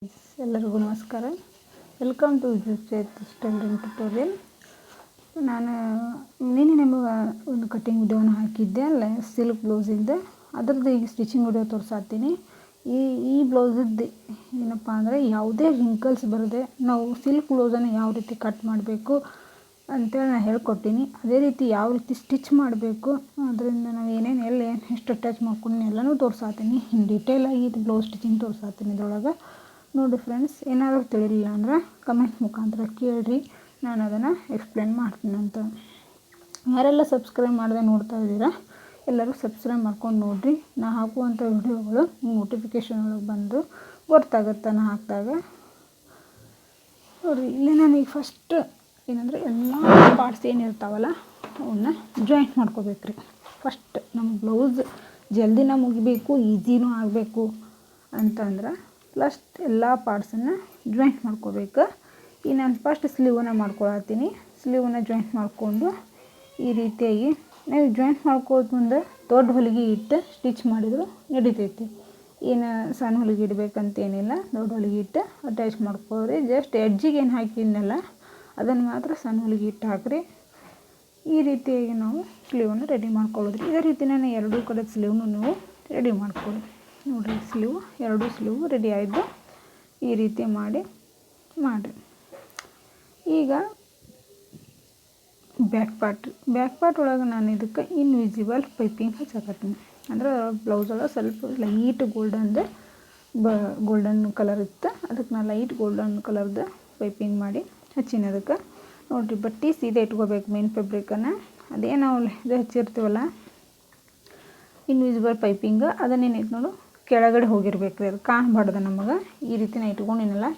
ಎಲ್ಲರಿಗೂ ನಮಸ್ಕಾರ. Welcome to tailoring tutorial. ನಾನು ನಿನ್ನೆ ನಿಮಗೆ ಒಂದು ಕಟಿಂಗ್ ವಿಡಿಯೋನ ಹಾಕಿದ್ದೆ ಅಲ್ಲ, ಸಿಲ್ಕ್ ಬ್ಲೌಸಿಂದ. ಅದರದ್ದು ಈಗ ಸ್ಟಿಚಿಂಗ್ ವಿಡಿಯೋ ತೋರಿಸಾತೀನಿ. ಈ ಬ್ಲೌಸದ್ದು ಏನಪ್ಪ ಅಂದರೆ ಯಾವುದೇ ರಿಂಕಲ್ಸ್ ಬರದೆ ನಾವು ಸಿಲ್ಕ್ ಬ್ಲೌಸನ್ನು ಯಾವ ರೀತಿ ಕಟ್ ಮಾಡಬೇಕು ಅಂತೇಳಿ ನಾನು ಹೇಳ್ಕೊಟ್ಟಿನಿ. ಅದೇ ರೀತಿ ಯಾವ ರೀತಿ ಸ್ಟಿಚ್ ಮಾಡಬೇಕು, ಅದರಿಂದ ನಾವು ಏನೇನು ಎಷ್ಟು ಅಟ್ಯಾಚ್ ಮಾಡ್ಕೊಂಡು ಎಲ್ಲನೂ ತೋರಿಸಾತೀನಿ. ಇನ್ ಡೀಟೇಲಾಗಿ ಇದು ಬ್ಲೌಸ್ ಸ್ಟಿಚಿಂಗ್ ತೋರಿಸಾತೀನಿ. ಇದರೊಳಗೆ ನೋಡಿ ಫ್ರೆಂಡ್ಸ್, ಏನಾದರೂ ತಿಳಿಲಿಲ್ಲ ಅಂದ್ರೆ ಕಮೆಂಟ್ ಮುಖಾಂತರ ಕೇಳಿರಿ, ನಾನು ಅದನ್ನು ಎಕ್ಸ್ಪ್ಲೇನ್ ಮಾಡ್ತೀನಿ ಅಂತ. ಯಾರೆಲ್ಲ ಸಬ್ಸ್ಕ್ರೈಬ್ ಮಾಡದೆ ನೋಡ್ತಾ ಇದ್ದೀರಾ ಎಲ್ಲರೂ ಸಬ್ಸ್ಕ್ರೈಬ್ ಮಾಡ್ಕೊಂಡು ನೋಡಿರಿ. ನಾ ಹಾಕುವಂಥ ವಿಡಿಯೋಗಳು ನೋಟಿಫಿಕೇಷನ್ ಒಳಗೆ ಬಂದು ಗೊತ್ತಾಗುತ್ತೆ ನಾನು ಹಾಕಿದಾಗ. ನೋಡಿರಿ, ಇಲ್ಲಿ ನಾನೀಗ ಫಸ್ಟ್ ಏನಂದರೆ ಎಲ್ಲ ಪಾರ್ಟ್ಸ್ ಏನಿರ್ತಾವಲ್ಲ ಅವನ್ನ ಜಾಯಿಂಟ್ ಮಾಡ್ಕೋಬೇಕ್ರಿ. ಫಸ್ಟ್ ನಮ್ಮ ಬ್ಲೌಸ್ ಜಲ್ದಿನ ಮುಗಿಬೇಕು, ಈಸಿನೂ ಆಗಬೇಕು ಅಂತಂದ್ರೆ ಫಸ್ಟ್ ಎಲ್ಲ ಪಾರ್ಟ್ಸನ್ನು ಜಾಯಿಂಟ್ ಮಾಡ್ಕೋಬೇಕು. ಈಗ ನಾನು ಫಸ್ಟ್ ಸ್ಲೀವನ್ನ ಮಾಡ್ಕೊಳತ್ತೀನಿ. ಸ್ಲೀವನ್ನ ಜಾಯಿಂಟ್ ಮಾಡಿಕೊಂಡು ಈ ರೀತಿಯಾಗಿ ನಾವು ಜಾಯಿಂಟ್ ಮಾಡ್ಕೋದು ಮುಂದೆ ದೊಡ್ಡ ಹೊಲಿಗೆ ಇಟ್ಟು ಸ್ಟಿಚ್ ಮಾಡಿದ್ರು ನಡಿತೈತಿ. ಏನು ಸಣ್ಣ ಹೊಲಿಗೆ ಇಡಬೇಕಂತೇನಿಲ್ಲ, ದೊಡ್ಡ ಹೊಲಿಗೆ ಇಟ್ಟು ಅಟ್ಯಾಚ್ ಮಾಡ್ಕೊಳ್ರಿ. ಜಸ್ಟ್ ಎಡ್ಜಿಗೆ ಏನು ಹಾಕಿದ್ನಲ್ಲ ಅದನ್ನು ಮಾತ್ರ ಸಣ್ಣ ಹೊಲಿಗೆ ಇಟ್ಟು ಹಾಕಿರಿ. ಈ ರೀತಿಯಾಗಿ ನಾವು ಸ್ಲೀವನ್ನು ರೆಡಿ ಮಾಡ್ಕೊಳ್ಳೋದ್ರಿ. ಇದೇ ರೀತಿ ನಾನು ಎರಡೂ ಕಡೆ ಸ್ಲೀವ್ನು ನೀವು ರೆಡಿ ಮಾಡ್ಕೊಳ್ಳಿ. ನೋಡಿರಿ, ಎರಡೂ ಸ್ಲೀವ್ ರೆಡಿ ಆಯಿತು. ಈ ರೀತಿ ಮಾಡಿರಿ. ಈಗ ಬ್ಯಾಕ್ ಪಾರ್ಟ್ ಒಳಗೆ ನಾನು ಇದಕ್ಕೆ ಇನ್ವಿಸಿಬಲ್ ಪೈಪಿಂಗ್ ಹಚ್ಚಾಕತ್ತೀನಿ. ಅಂದ್ರೆ ಬ್ಲೌಸ್ ಒಳಗೆ ಸ್ವಲ್ಪ ಲೈಟ್ ಗೋಲ್ಡನ್ ಕಲರ್ ಇತ್ತು, ಅದಕ್ಕೆ ನಾನು ಲೈಟ್ ಗೋಲ್ಡನ್ ಕಲರ್ದು ಪೈಪಿಂಗ್ ಮಾಡಿ ಹಚ್ಚಿನಿ. ಅದಕ್ಕೆ ನೋಡಿರಿ, ಬಟ್ಟೆ ಸೀದಾ ಇಟ್ಕೋಬೇಕು. ಮೇನ್ ಫ್ಯಾಬ್ರಿಕನ್ನು ಅದೇ ನಾವು ಇದು ಹಚ್ಚಿರ್ತೀವಲ್ಲ ಇನ್ವಿಸಿಬಲ್ ಪೈಪಿಂಗ್, ಅದನ್ನೇನೈತೆ ನೋಡು ಕೆಳಗಡೆ ಹೋಗಿರ್ಬೇಕು ರೀ, ಅದು ಕಾಣಬಾರ್ದು ನಮಗೆ. ಈ ರೀತಿ ನಾನು ಇಟ್ಕೊಂಡಿನಲ್ಲ,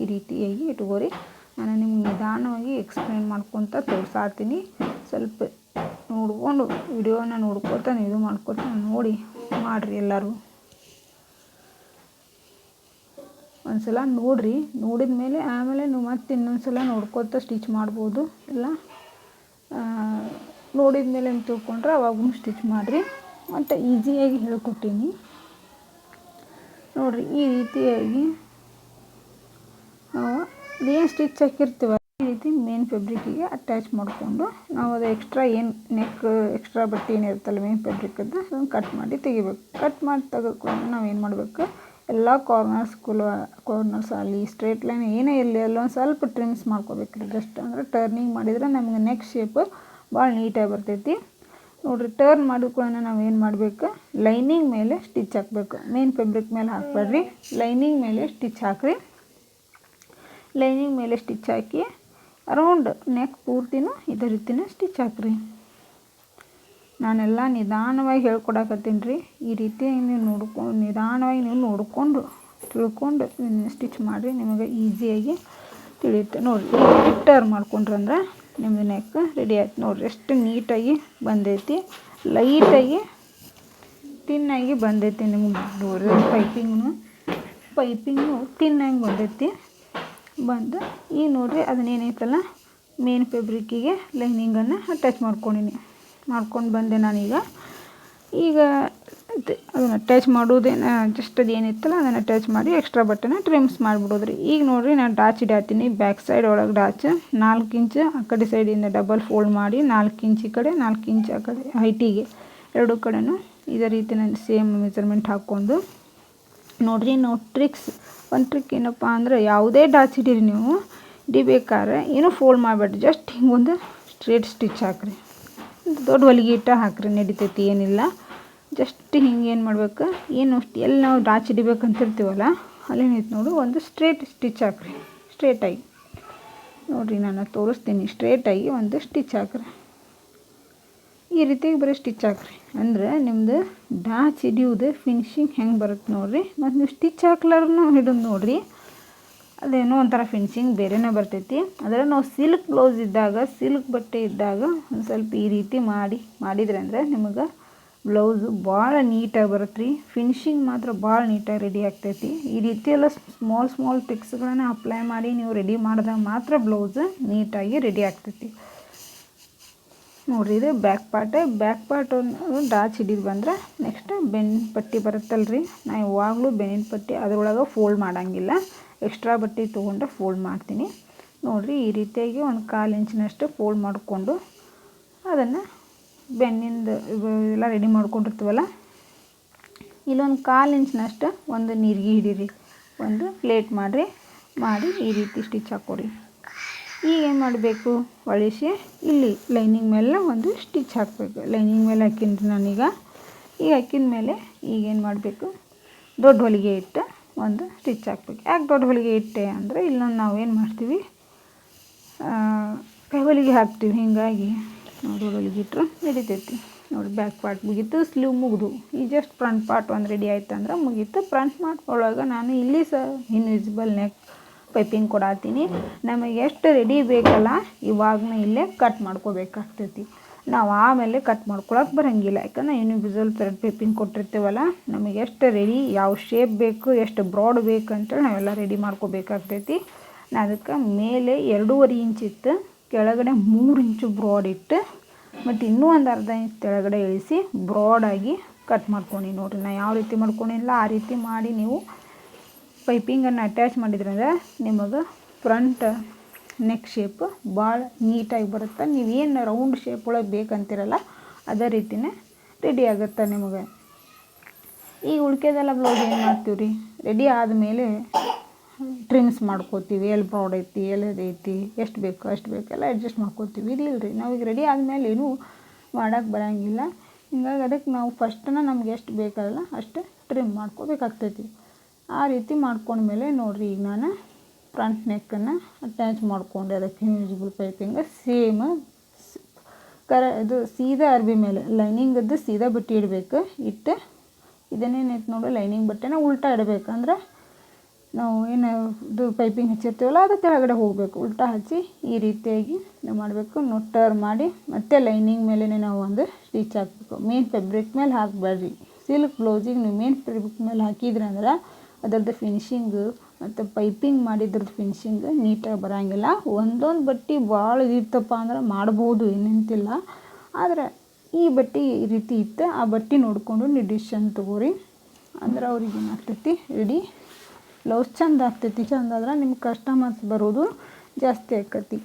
ಈ ರೀತಿಯಾಗಿ ಇಟ್ಕೋರಿ. ನಾನು ನಿಮ್ಗೆ ನಿಧಾನವಾಗಿ ಎಕ್ಸ್ಪ್ಲೇನ್ ಮಾಡ್ಕೊತ ತೋರಿಸಾತೀನಿ. ಸ್ವಲ್ಪ ನೋಡ್ಕೊಂಡು ವಿಡಿಯೋನ ನೋಡ್ಕೊತ ಇದು ಮಾಡ್ಕೊತ ನೋಡಿ ಮಾಡಿರಿ. ಎಲ್ಲರೂ ಒಂದು ಸಲ ನೋಡಿರಿ, ನೋಡಿದ ಮೇಲೆ ಆಮೇಲೆ ನೀವು ಮತ್ತೆ ಇನ್ನೊಂದು ಸಲ ನೋಡ್ಕೊತ ಸ್ಟಿಚ್ ಮಾಡ್ಬೋದು. ಇಲ್ಲ ನೋಡಿದ ಮೇಲೆ ಅಂತ ತಿಳ್ಕೊಂಡ್ರೆ ಅವಾಗೂ ಸ್ಟಿಚ್ ಮಾಡಿರಿ. ಮತ್ತು ಈಸಿಯಾಗಿ ಹೇಳ್ಕೊಟ್ಟೀನಿ ನೋಡಿರಿ. ಈ ರೀತಿಯಾಗಿ ನಾವು ಏನು ಸ್ಟಿಚ್ ಹಾಕಿರ್ತೀವ ಈ ರೀತಿ ಮೇನ್ ಫ್ಯಾಬ್ರಿಕ್ಕಿಗೆ ಅಟ್ಯಾಚ್ ಮಾಡಿಕೊಂಡು ನಾವು ಅದು ಎಕ್ಸ್ಟ್ರಾ ಎಕ್ಸ್ಟ್ರಾ ಬಟ್ಟೆ ಏನಿರುತ್ತಲ್ಲ ಮೇನ್ ಫ್ಯಾಬ್ರಿಕ್ಕದ್ದು ಅದನ್ನು ಕಟ್ ಮಾಡಿ ತೆಗಿಬೇಕು. ಕಟ್ ಮಾಡಿ ತೆಗೆದುಕೊಂಡು ನಾವು ಏನು ಮಾಡಬೇಕು, ಎಲ್ಲ ಕಾರ್ನರ್ಸ್ ಅಲ್ಲಿ ಸ್ಟ್ರೇಟ್ ಲೈನ್ ಏನೇ ಇರಲಿ ಅಲ್ಲೊಂದು ಸ್ವಲ್ಪ ಟ್ರಿಮ್ಸ್ ಮಾಡ್ಕೋಬೇಕ್ರಿ. ಜಸ್ಟ್ ಅಂದರೆ ಟರ್ನಿಂಗ್ ಮಾಡಿದರೆ ನಮಗೆ ನೆಕ್ ಶೇಪ್ ಭಾಳ ನೀಟಾಗಿ ಬರ್ತೈತಿ. ನೋಡಿರಿ, ಟರ್ನ್ ಮಾಡಿಕೊಳ್ಳೋಣ ನಾವು ಏನು ಮಾಡಬೇಕು, ಲೈನಿಂಗ್ ಮೇಲೆ ಸ್ಟಿಚ್ ಹಾಕಬೇಕು. ಮೇನ್ ಫ್ಯಾಬ್ರಿಕ್ ಮೇಲೆ ಹಾಕಬೇಡ್ರಿ, ಲೈನಿಂಗ್ ಮೇಲೆ ಸ್ಟಿಚ್ ಹಾಕಿರಿ. ಲೈನಿಂಗ್ ಮೇಲೆ ಸ್ಟಿಚ್ ಹಾಕಿ ಅರೌಂಡ್ ನೆಕ್ ಪೂರ್ತಿನೂ ಇದೇ ರೀತಿನ ಸ್ಟಿಚ್ ಹಾಕಿರಿ. ನಾನೆಲ್ಲ ನಿಧಾನವಾಗಿ ಹೇಳ್ಕೊಡಕತ್ತೀನಿ ರೀ. ಈ ರೀತಿ ನೀವು ನಿಧಾನವಾಗಿ ನೀವು ನೋಡಿಕೊಂಡು ತಿಳ್ಕೊಂಡು ಸ್ಟಿಚ್ ಮಾಡಿರಿ, ನಿಮಗೆ ಈಸಿಯಾಗಿ ತಿಳಿಯುತ್ತೆ. ನೋಡಿರಿ, ಟರ್ನ್ ಮಾಡ್ಕೊಂಡ್ರಂದ್ರೆ ನಿಮ್ಮದು ನೆಕ್ ರೆಡಿ ಆಯ್ತು. ನೋಡಿರಿ, ಎಷ್ಟು ನೀಟಾಗಿ ಬಂದೈತಿ, ಲೈಟಾಗಿ ತಿನ್ನಾಗಿ ಬಂದೈತಿ. ನಿಮ್ಗೆ ನೋಡಿರಿ, ಪೈಪಿಂಗು ತಿನ್ನಾಗಿ ಬಂದೈತಿ. ಬಂದು ಈಗ ನೋಡಿರಿ, ಅದನ್ನೇನೈತಲ್ಲ ಮೇನ್ ಫ್ಯಾಬ್ರಿಕ್ಕಿಗೆ ಲೈನಿಂಗನ್ನು ಅಟ್ಯಾಚ್ ಮಾಡ್ಕೊಂಡು ಬಂದೆ ನಾನೀಗ. ಅದನ್ನು ಅಟ್ಯಾಚ್ ಮಾಡೋದೇನು ಜಸ್ಟ್ ಅದು ಏನಿತ್ತಲ್ಲ ಅದನ್ನು ಅಟ್ಯಾಚ್ ಮಾಡಿ ಎಕ್ಸ್ಟ್ರಾ ಬಟ್ಟೆನ ಟ್ರಿಮ್ಸ್ ಮಾಡಿಬಿಡೋದ್ರಿ. ಈಗ ನೋಡಿರಿ, ನಾನು ಡಾಚ್ ಹಿಡಿಯತ್ತೀನಿ. ಬ್ಯಾಕ್ ಸೈಡ್ ಒಳಗೆ ಡಾಚ್ 4 ಇಂಚ್ ಆ ಕಡೆ ಸೈಡಿಂದ ಡಬಲ್ ಫೋಲ್ಡ್ ಮಾಡಿ 4 ಇಂಚ್ ಈ ಕಡೆ 4 ಇಂಚ್ ಆ ಕಡೆ ಹೈಟಿಗೆ ಎರಡೂ ಕಡೆನೂ ಇದೇ ರೀತಿ ನಾನು ಸೇಮ್ ಮೆಜರ್ಮೆಂಟ್ ಹಾಕ್ಕೊಂಡು ನೋಡಿರಿ. ಒಂದು ಟ್ರಿಕ್ ಏನಪ್ಪ ಅಂದರೆ ಯಾವುದೇ ಡಾಚ್ ಹಿಡೀರಿ ನೀವು, ಹಿಡಿಬೇಕಾದ್ರೆ ಏನೂ ಫೋಲ್ಡ್ ಮಾಡಬೇಡ್ರಿ. ಜಸ್ಟ್ ಹಿಂಗೊಂದು ಸ್ಟ್ರೇಟ್ ಸ್ಟಿಚ್ ಹಾಕಿರಿ. ದೊಡ್ಡ ಹೊಲಿಗೆ ಇಟ್ಟು ಹಾಕಿರಿ, ನಡಿತೈತಿ, ಏನಿಲ್ಲ. ಜಸ್ಟ್ ಹಿಂಗೆ ಏನು ಮಾಡ್ಬೇಕು, ಎಲ್ಲಿ ನಾವು ಡಾಚ್ ಹಿಡಿಬೇಕಂತಿರ್ತೀವಲ್ಲ ಅಲ್ಲೇನೈತೆ ನೋಡು ಒಂದು ಸ್ಟ್ರೇಟ್ ಸ್ಟಿಚ್ ಹಾಕಿರಿ. ಸ್ಟ್ರೇಟಾಗಿ ನೋಡಿರಿ, ನಾನು ತೋರಿಸ್ತೀನಿ. ಸ್ಟ್ರೇಟಾಗಿ ಒಂದು ಸ್ಟಿಚ್ ಹಾಕಿರಿ. ಈ ರೀತಿಯಾಗಿ ಬರೀ ಸ್ಟಿಚ್ ಹಾಕಿರಿ ಅಂದರೆ ನಿಮ್ಮದು ಡಾಚ್ ಹಿಡಿಯೋದು ಫಿನಿಶಿಂಗ್ ಹೆಂಗೆ ಬರುತ್ತೆ ನೋಡಿರಿ. ಮತ್ತು ನೀವು ಸ್ಟಿಚ್ ಹಾಕ್ಲಾರ್ದು ಹಿಡಿದು ನೋಡಿರಿ, ಅದೇನೋ ಒಂಥರ ಫಿನಿಶಿಂಗ್ ಬೇರೆನೇ ಬರ್ತೈತಿ. ಆದರೆ ನಾವು ಸಿಲ್ಕ್ ಬ್ಲೌಸ್ ಇದ್ದಾಗ, ಸಿಲ್ಕ್ ಬಟ್ಟೆ ಇದ್ದಾಗ ಒಂದು ಸ್ವಲ್ಪ ಈ ರೀತಿ ಮಾಡಿದ್ರೆ ಅಂದರೆ ನಿಮಗೆ ಬ್ಲೌಸು ಭಾಳ ನೀಟಾಗಿ ಬರುತ್ತೆ ರೀ. ಫಿನಿಶಿಂಗ್ ಮಾತ್ರ ಭಾಳ ನೀಟಾಗಿ ರೆಡಿ ಆಗ್ತೈತಿ. ಈ ರೀತಿ ಎಲ್ಲ ಸ್ಮಾಲ್ ಟ್ರಿಕ್ಸ್ಗಳನ್ನು ಅಪ್ಲೈ ಮಾಡಿ ನೀವು ರೆಡಿ ಮಾಡಿದಾಗ ಮಾತ್ರ ಬ್ಲೌಸು ನೀಟಾಗಿ ರೆಡಿ ಆಗ್ತೈತಿ. ನೋಡಿರಿ ಇದು ಬ್ಯಾಕ್ ಪಾರ್ಟ್ ಡಾಚ್ ಹಿಡಿದು ಬಂದ್ರೆ ನೆಕ್ಸ್ಟ್ ಬೆನ್ನಿನ ಪಟ್ಟಿ ಬರುತ್ತಲ್ಲ ರೀ, ನಾನು ಯಾವಾಗಲೂ ಬೆನ್ನಿನ ಪಟ್ಟಿ ಅದರೊಳಗೆ ಫೋಲ್ಡ್ ಮಾಡೋಂಗಿಲ್ಲ, ಎಕ್ಸ್ಟ್ರಾ ಬಟ್ಟೆ ತೊಗೊಂಡು ಫೋಲ್ಡ್ ಮಾಡ್ತೀನಿ. ನೋಡಿರಿ ಈ ರೀತಿಯಾಗಿ ಒಂದು 1/4 ಇಂಚಿನಷ್ಟು ಫೋಲ್ಡ್ ಮಾಡಿಕೊಂಡು ಅದನ್ನು ಬೆನ್ನಿಂದ ಎಲ್ಲ ರೆಡಿ ಮಾಡ್ಕೊಂಡಿರ್ತೀವಲ್ಲ, ಇಲ್ಲೊಂದು 1/4 ಇಂಚಿನಷ್ಟು ಒಂದು ನೀರಿಗೆ ಹಿಡೀರಿ, ಒಂದು ಪ್ಲೇಟ್ ಮಾಡಿ ಈ ರೀತಿ ಸ್ಟಿಚ್ ಹಾಕ್ಕೊರಿ. ಈಗ ಏನು ಮಾಡಬೇಕು, ಹೊಳಿಸಿ ಇಲ್ಲಿ ಲೈನಿಂಗ್ ಮೇಲೆ ಒಂದು ಸ್ಟಿಚ್ ಹಾಕಬೇಕು. ಲೈನಿಂಗ್ ಮೇಲೆ ಹಾಕಿನ್ರಿ ನಾನೀಗ. ಈಗ ಹಾಕಿದ ಮೇಲೆ ಈಗೇನು ಮಾಡಬೇಕು, ದೊಡ್ಡ ಹೊಲಿಗೆ ಇಟ್ಟು ಒಂದು ಸ್ಟಿಚ್ ಹಾಕ್ಬೇಕು. ಯಾಕೆ ದೊಡ್ಡ ಹೊಲಿಗೆ ಇಟ್ಟೆ ಅಂದರೆ ಇಲ್ಲೊಂದು ನಾವೇನು ಮಾಡ್ತೀವಿ, ಕೈ ಹೊಲಿಗೆ ಹಾಕ್ತೀವಿ, ಹೀಗಾಗಿ ನಾವು ದೊಡ್ಡ ಹೊಲಿಗೆ ಇಟ್ಟರೆ ನಡಿತೈತಿ. ನೋಡಿ ಬ್ಯಾಕ್ ಪಾರ್ಟ್ ಮುಗೀತು, ಸ್ಲೀವ್ ಮುಗಿದು. ಈ ಜಸ್ಟ್ ಫ್ರಂಟ್ ಪಾರ್ಟ್ ಒಂದು ರೆಡಿ ಆಯ್ತು ಅಂದ್ರೆ ಮುಗೀತು. ಫ್ರಂಟ್ ಪಾರ್ಟ್ ಒಳಗೆ ನಾನು ಇಲ್ಲಿ ಇನ್ವಿಸಿಬಲ್ ನೆಕ್ ಪೈಪಿಂಗ್ ಕೊಡಾತೀನಿ. ನಮಗೆ ಎಷ್ಟು ರೆಡಿ ಬೇಕಲ್ಲ ಇವಾಗನೇ ಇಲ್ಲೇ ಕಟ್ ಮಾಡ್ಕೋಬೇಕಾಗ್ತೈತಿ. ನಾವು ಆಮೇಲೆ ಕಟ್ ಮಾಡ್ಕೊಳಕ್ಕೆ ಬರೋಂಗಿಲ್ಲ, ಯಾಕಂದ್ರೆ ಇನ್ವಿಸಿಬಲ್ ಥ್ರೆಡ್ ಪೈಪಿಂಗ್ ಕೊಟ್ಟಿರ್ತೀವಲ್ಲ, ನಮಗೆ ಎಷ್ಟು ರೆಡಿ ಯಾವ ಶೇಪ್ ಬೇಕು ಎಷ್ಟು ಬ್ರಾಡ್ ಬೇಕು ಅಂತೇಳಿ ನಾವೆಲ್ಲ ರೆಡಿ ಮಾಡ್ಕೋಬೇಕಾಗ್ತೈತಿ. ನಾನು ಅದಕ್ಕೆ ಮೇಲೆ 2.5 ಇಂಚ್ ಇತ್ತು, ಕೆಳಗಡೆ 3 ಇಂಚು ಬ್ರಾಡ್ ಇಟ್ಟು ಮತ್ತು ಇನ್ನೂ ಒಂದು ಅರ್ಧ ಇಂಚ್ ಕೆಳಗಡೆ ಇಳಿಸಿ ಬ್ರಾಡಾಗಿ ಕಟ್ ಮಾಡ್ಕೊಂಡು ನೋಡಿರಿ. ನಾನು ಯಾವ ರೀತಿ ಮಾಡ್ಕೊಂಡಿಲ್ಲ ಆ ರೀತಿ ಮಾಡಿ ನೀವು ಪೈಪಿಂಗನ್ನು ಅಟ್ಯಾಚ್ ಮಾಡಿದ್ರಂದ್ರೆ ನಿಮಗೆ ಫ್ರಂಟ್ ನೆಕ್ ಶೇಪ್ ಭಾಳ ನೀಟಾಗಿ ಬರುತ್ತೆ. ನೀವೇನು ರೌಂಡ್ ಶೇಪ್ ಒಳಗೆ ಬೇಕಂತಿರಲ್ಲ ಅದೇ ರೀತಿಯೇ ರೆಡಿ ಆಗುತ್ತೆ ನಿಮಗೆ. ಈಗ ಉಳ್ಕೆದೆಲ್ಲ ಬ್ಲೌಸ್ ಏನು ಮಾಡ್ತೀವಿ ರೀ, ರೆಡಿ ಆದಮೇಲೆ ಟ್ರಿಮ್ಸ್ ಮಾಡ್ಕೋತೀವಿ. ಎಲ್ಲಿ ಬ್ರಾಡ್ ಐತಿ ಎಲ್ಲಿ ಐತಿ ಎಷ್ಟು ಬೇಕು ಅಷ್ಟು ಬೇಕೆಲ್ಲ ಅಡ್ಜಸ್ಟ್ ಮಾಡ್ಕೋತೀವಿ. ಇದಿಲ್ಲ ರೀ, ನಾವೀಗ ರೆಡಿ ಆದಮೇಲೆ ಏನೂ ಮಾಡೋಕ್ಕೆ ಬರೋಂಗಿಲ್ಲ. ಹಿಂಗಾಗಿ ಅದಕ್ಕೆ ನಾವು ಫಸ್ಟನ್ನು ನಮ್ಗೆ ಎಷ್ಟು ಬೇಕಲ್ಲ ಅಷ್ಟು ಟ್ರಿಮ್ ಮಾಡ್ಕೋಬೇಕಾಗ್ತೈತಿ. ಆ ರೀತಿ ಮಾಡ್ಕೊಂಡ್ಮೇಲೆ ನೋಡಿರಿ, ಈಗ ನಾನು ಫ್ರಂಟ್ ನೆಕ್ಕನ್ನು ಅಟ್ಯಾಚ್ ಮಾಡಿಕೊಂಡೆ ಅದಕ್ಕೆ ಇನ್ವಿಸಿಬಲ್ ಪೈಪಿಂಗ್ ಸೇಮ್ ಇದು ಸೀದಾ ಅರ್ಬಿ ಮೇಲೆ ಲೈನಿಂಗದ್ದು ಸೀದಾ ಬಟ್ಟೆ ಇಡಬೇಕು. ಇಟ್ಟು ಇದನ್ನೇನೈತೆ ನೋಡಿ ಲೈನಿಂಗ್ ಬಟ್ಟೆನ ಉಲ್ಟಾ ಇಡಬೇಕು. ಅಂದ್ರೆ ನಾವು ಏನು ಇದು ಪೈಪಿಂಗ್ ಹಚ್ಚಿರ್ತೀವಲ್ಲ ಅದು ಕೆಳಗಡೆ ಹೋಗಬೇಕು. ಉಲ್ಟಾ ಹಚ್ಚಿ ಈ ರೀತಿಯಾಗಿ ನಾವು ಮಾಡಬೇಕು. ಟರ್ನ್ ಮಾಡಿ ಮತ್ತೆ ಲೈನಿಂಗ್ ಮೇಲೇ ನಾವು ಒಂದು ಸ್ಟಿಚ್ ಹಾಕಬೇಕು. ಮೇನ್ ಫ್ಯಾಬ್ರಿಕ್ ಮೇಲೆ ಹಾಕಬೇಡ್ರಿ. ಸಿಲ್ಕ್ ಬ್ಲೌಸಿಗೆ ನೀವು ಮೇನ್ ಫ್ಯಾಬ್ರಿಕ್ ಮೇಲೆ ಹಾಕಿದ್ರಿ ಅಂದ್ರೆ ಅದರದ್ದು ಫಿನಿಶಿಂಗು ಮತ್ತು ಪೈಪಿಂಗ್ ಮಾಡಿದ್ರದ್ದು ಫಿನಿಶಿಂಗ್ ನೀಟಾಗಿ ಬರೋಂಗಿಲ್ಲ. ಒಂದೊಂದು ಬಟ್ಟೆ ಭಾಳ ಇರ್ತಪ್ಪ ಅಂದ್ರೆ ಮಾಡ್ಬೋದು, ಏನಂತಿಲ್ಲ. ಆದರೆ ಈ ಬಟ್ಟೆ ಈ ರೀತಿ ಇತ್ತು, ಆ ಬಟ್ಟೆ ನೋಡಿಕೊಂಡು ನೀವು ಡಿಸಿಷನ್ ತೊಗೋರಿ. ಅಂದ್ರೆ ಅವ್ರಿಗೆ ಏನಾಗ್ತೈತಿ ರೆಡಿ ಬ್ಲೌಸ್ ಚೆಂದ ಆಗ್ತೈತಿ. ಚೆಂದ ಆದ್ರೆ ನಿಮ್ಗೆ ಕಸ್ಟಮರ್ಸ್ ಬರೋದು ಜಾಸ್ತಿ ಆಕತಿ.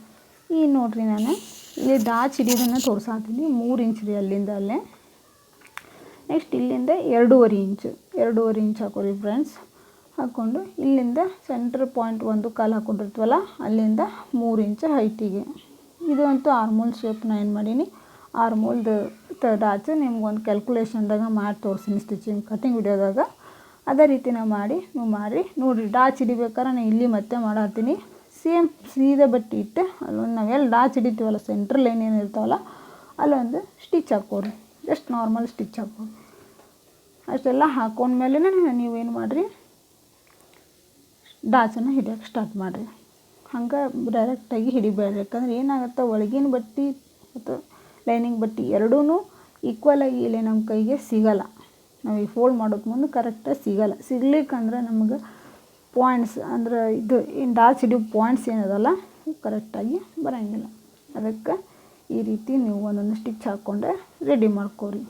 ಈಗ ನೋಡಿರಿ, ನಾನು ಇಲ್ಲಿ ಡಾಚ್ ಹಿಡಿಯೋದನ್ನು ತೋರಿಸಾತೀನಿ. 3 ಇಂಚ್ ರೀ ಅಲ್ಲಿಂದ ಅಲ್ಲೇ. ನೆಕ್ಸ್ಟ್ ಇಲ್ಲಿಂದ 2.5 ಇಂಚ್ ಹಾಕೋರಿ ಫ್ರೆಂಡ್ಸ್. ಹಾಕ್ಕೊಂಡು ಇಲ್ಲಿಂದ ಸೆಂಟ್ರ್ ಪಾಯಿಂಟ್ ಒಂದು ಕಾಲು ಹಾಕ್ಕೊಂಡಿರ್ತೀವಲ್ಲ ಅಲ್ಲಿಂದ 3 ಇಂಚ್ ಹೈಟಿಗೆ. ಇದು ಅಂತೂ ಆರ್ಮೋಲ್ ಶೇಪ್ ನಾನು ಏನು ಮಾಡೀನಿ, ಆರ್ಮೋಲ್ದು ಡಾಚು ನಿಮ್ಗೊಂದು ಕ್ಯಾಲ್ಕುಲೇಷನ್ದಾಗ ಮಾಡಿ ತೋರಿಸ್ತೀನಿ ಸ್ಟಿಚಿಂಗ್ ಕಟಿಂಗ್ ವಿಡಿಯೋದಾಗ. ಅದೇ ರೀತಿ ನಾವು ಮಾಡಿ ನೀವು ಮಾಡಿರಿ. ನೋಡಿರಿ, ಡಾಚ್ ಹಿಡಿಬೇಕಾದ್ರೆ ನಾನು ಇಲ್ಲಿ ಮತ್ತೆ ಮಾಡತ್ತೀನಿ. ಸೇಮ್ ಸೀದಾ ಬಟ್ಟೆ ಇಟ್ಟು ಅಲ್ಲೊಂದು ನಾವೆಲ್ಲ ಡಾಚ್ ಹಿಡಿತೀವಲ್ಲ ಸೆಂಟ್ರ್ ಲೈನ್ ಏನಿರ್ತಾವಲ್ಲ ಅಲ್ಲೊಂದು ಸ್ಟಿಚ್ ಹಾಕೋರಿ. ಜಸ್ಟ್ ನಾರ್ಮಲ್ ಸ್ಟಿಚ್ ಹಾಕೋರಿ. ಅಷ್ಟೆಲ್ಲ ಹಾಕೊಂಡ್ಮೇಲೆ ನೀವೇನು ಮಾಡಿರಿ, ಡಾಚನ್ನು ಹಿಡಿಯೋಕ್ಕೆ ಸ್ಟಾರ್ಟ್ ಮಾಡಿರಿ. ಹಂಗೆ ಡೈರೆಕ್ಟಾಗಿ ಹಿಡಿಬೇಡ್ರಿ, ಯಾಕಂದ್ರೆ ಏನಾಗುತ್ತೆ ಒಳಗಿನ ಬಟ್ಟೆ ಮತ್ತು ಲೈನಿಂಗ್ ಬಟ್ಟೆ ಎರಡೂ ಈಕ್ವಲಾಗಿ ಇಲ್ಲಿ ನಮ್ಮ ಕೈಗೆ ಸಿಗೋಲ್ಲ. ನಾವು ಈ ಫೋಲ್ಡ್ ಮಾಡೋಕ್ಕೆ ಮುಂದೆ ಕರೆಕ್ಟಾಗಿ ಸಿಗ್ಲಿಕ್ಕಂದ್ರೆ ನಮಗೆ ಪಾಯಿಂಟ್ಸ್ ಅಂದ್ರೆ ಇದು ಏನು ಡಾಚ್ ಹಿಡಿಯೋ ಪಾಯಿಂಟ್ಸ್ ಏನದಲ್ಲ ಕರೆಕ್ಟಾಗಿ ಬರೋಂಗಿಲ್ಲ. ಅದಕ್ಕೆ ಈ ರೀತಿ ನೀವು ಒಂದೊಂದು ಸ್ಟಿಚ್ ಹಾಕ್ಕೊಂಡೆ ರೆಡಿ ಮಾಡ್ಕೋರಿ.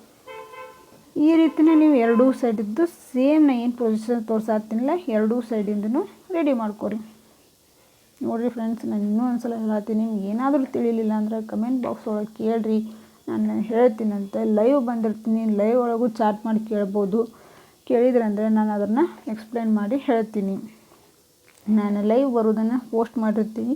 ಈ ರೀತಿಯೇ ನೀವು ಎರಡೂ ಸೈಡಿದ್ದು ಸೇಮ್ ನಾ ಏನು ಪ್ರೊಸೀಜರ್ ತೋರಿಸಾತೀನಿಲ್ಲ ಎರಡೂ ಸೈಡಿಂದನೂ ರೆಡಿ ಮಾಡ್ಕೋರಿ. ನೋಡಿರಿ ಫ್ರೆಂಡ್ಸ್, ನಾನು ಇನ್ನೂ ಒಂದು ಸಲ ಹೇಳತ್ತೀನಿ. ನಿಮ್ಗೆ ಏನಾದರೂ ತಿಳಿಲಿಲ್ಲ ಅಂದ್ರೆ ಕಮೆಂಟ್ ಬಾಕ್ಸ್ ಒಳಗೆ ಕೇಳಿರಿ, ನಾನು ಹೇಳ್ತೀನಂತೆ. ಲೈವ್ ಬಂದಿರ್ತೀನಿ, ಲೈವ್ ಒಳಗೂ ಚಾಟ್ ಮಾಡಿ ಕೇಳ್ಬೋದು. ಕೇಳಿದ್ರಂದರೆ ನಾನು ಅದನ್ನು ಎಕ್ಸ್ಪ್ಲೇನ್ ಮಾಡಿ ಹೇಳ್ತೀನಿ. ನಾನು ಲೈವ್ ಬರೋದನ್ನು ಪೋಸ್ಟ್ ಮಾಡಿರ್ತೀನಿ,